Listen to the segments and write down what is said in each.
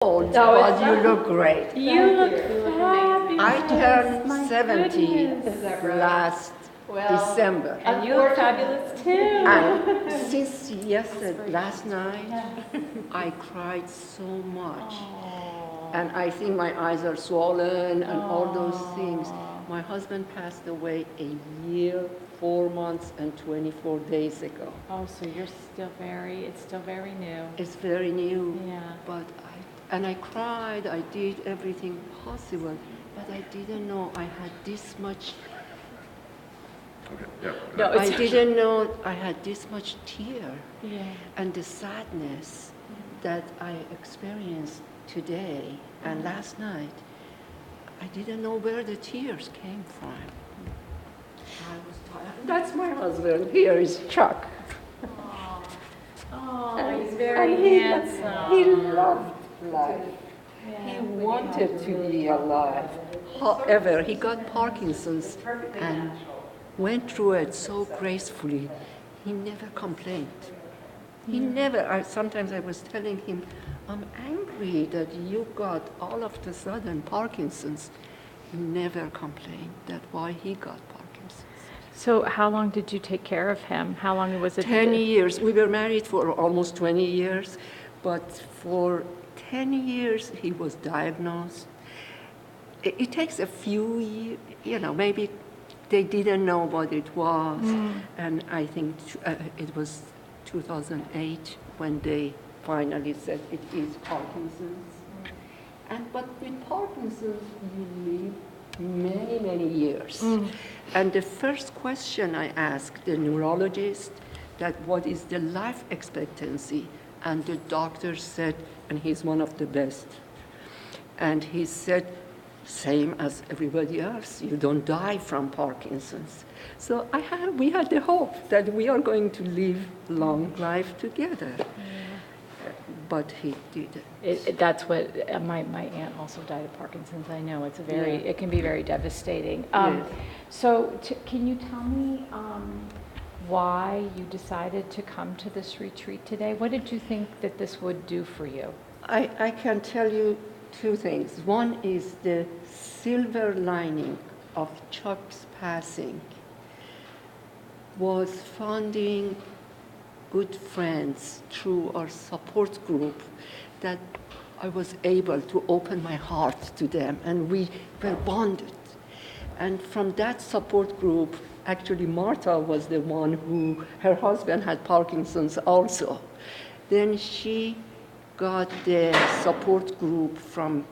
old, No, but you look great. You look fabulous. I turned My 70 goodness. last December. And you look fabulous too. And since last night, I cried so much. And I think my eyes are swollen and all those things. My husband passed away a year, 4 months, and 24 days ago. Oh, so it's still very new. It's very new. Yeah. But I cried, I did everything possible, but I didn't know I had this much. Okay, yeah. No, I didn't know I had this much tear Yeah. and the sadness that I experienced today and last night. I didn't know where the tears came from. I was tired. That's my husband. Here is Chuck. Oh, he's very handsome. He loved life. Yeah. He wanted to be alive. However, he got Parkinson's and went through it so gracefully. He never complained. He never, sometimes I was telling him, I'm angry that you got all of a sudden Parkinson's. He never complained. That's why he got Parkinson's. So how long did you take care of him? How long was it? 10 years. We were married for almost 20 years, but for 10 years he was diagnosed. It takes a few years, maybe they didn't know what it was. And I think it was 2008 when they finally said it is Parkinson's. But with Parkinson's, you live many, many years. And the first question I asked the neurologist that what is the life expectancy? And the doctor said, and he's one of the best, and he said, same as everybody else, you don't die from Parkinson's. So we had the hope that we are going to live long life together. But he didn't. That's what my aunt also died of Parkinson's. I know it can be very devastating. Yes. So can you tell me why you decided to come to this retreat today? What did you think that this would do for you? I can tell you two things. One is the silver lining of Chuck's passing was finding good friends through our support group that I was able to open my heart to them, and we were bonded. And from that support group, actually Martha was the one who, her husband had Parkinson's also. Then she got the support group from,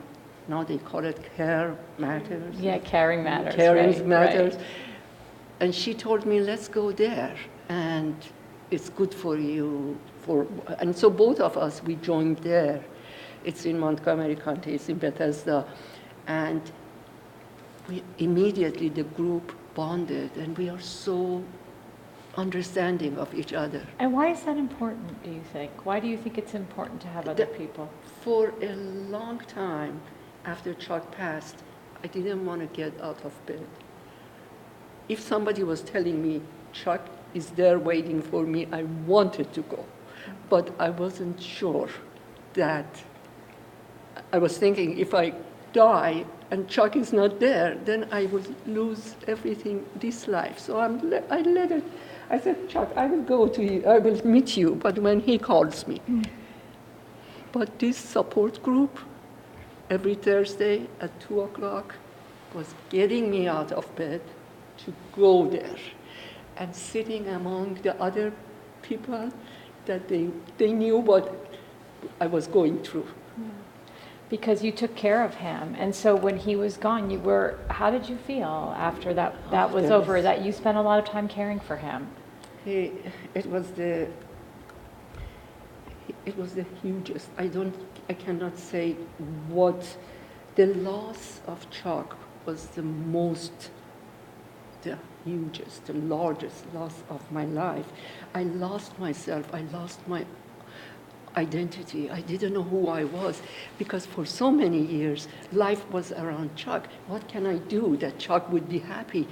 now they call it Care Matters. Yeah, Caring Matters. Caring Matters. Right. And she told me, let's go there. And it's good for you. And so both of us, we joined there. It's in Montgomery County, it's in Bethesda. And immediately the group bonded, and we are so understanding of each other. And why is that important, do you think? Why do you think it's important to have other people? For a long time after Chuck passed, I didn't want to get out of bed. If somebody was telling me, Chuck is there waiting for me, I wanted to go. But I wasn't sure that, I was thinking if I die and Chuck is not there, then I would lose everything this life. So I let it. I said, Chuck, I will go to you, I will meet you, but when he calls me. But this support group, every Thursday at 2 o'clock, was getting me out of bed to go there and sitting among the other people that they knew what I was going through. Because you took care of him, and so when he was gone, how did you feel after that was over, that you spent a lot of time caring for him? It was the hugest. I cannot say what. The loss of Chuck was the hugest, the largest loss of my life. I lost myself. I lost my identity. I didn't know who I was, because for so many years, life was around Chuck. What can I do that Chuck would be happy?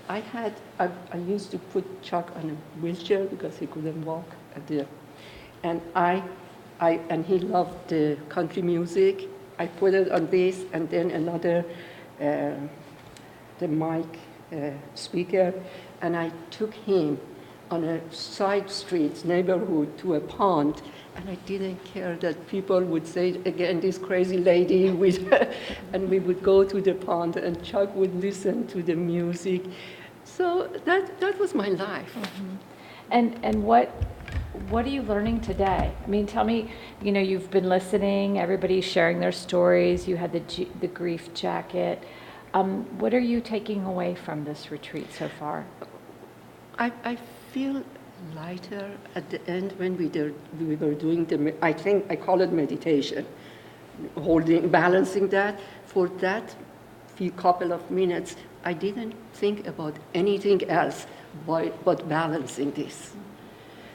I used to put Chuck on a wheelchair because he couldn't walk and I And he loved the country music. I put it on this, and then another, the mic speaker, and I took him on a side street neighborhood to a pond, and I didn't care that people would say, again, this crazy lady with, and we would go to the pond, and Chuck would listen to the music. So that was my life. And what are you learning today? I mean, tell me, you know, you've been listening, everybody's sharing their stories, you had the grief jacket. What are you taking away from this retreat so far? I feel lighter at the end when we were doing I think I call it meditation, balancing that. For that few couple of minutes, I didn't think about anything else but balancing this.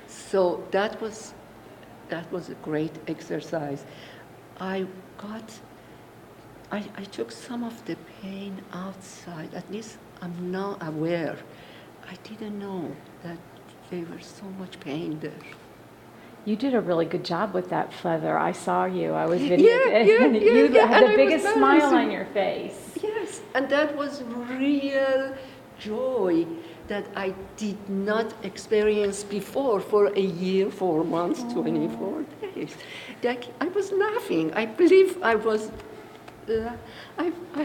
So that was a great exercise. I took some of the pain outside. At least I'm now aware. I didn't know that there was so much pain there. You did a really good job with that feather. I saw you. I was Yeah, videoing. You yeah, had and the I biggest was smile balancing. on your face. Yes, and that was real joy that I did not experience before for a year, 4 months, 24 days. I was laughing. I believe I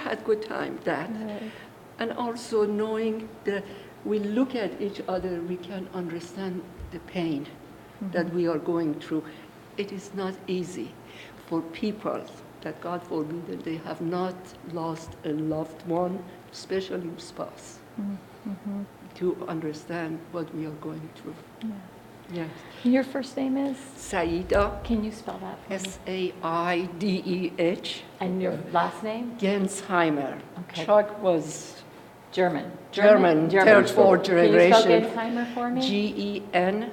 had good time that. Right. And also knowing that we look at each other, we can understand the pain that we are going through. It is not easy for people that, God forbid, that they have not lost a loved one, especially spouse, to understand what we are going through. Yeah. Yes. Your first name is? Saida, Can you spell that for me? Saideh, And your last name? Gensheimer. Okay. Chuck was German. German, third, fourth Can you spell generation. Gensheimer for me? Gensheimer.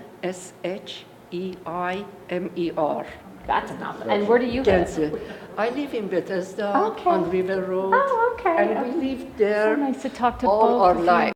That's enough. And where do you live? Gense. I live in Bethesda Okay. on River Road. Oh, okay. And we lived there So nice to talk to all both our of you. life.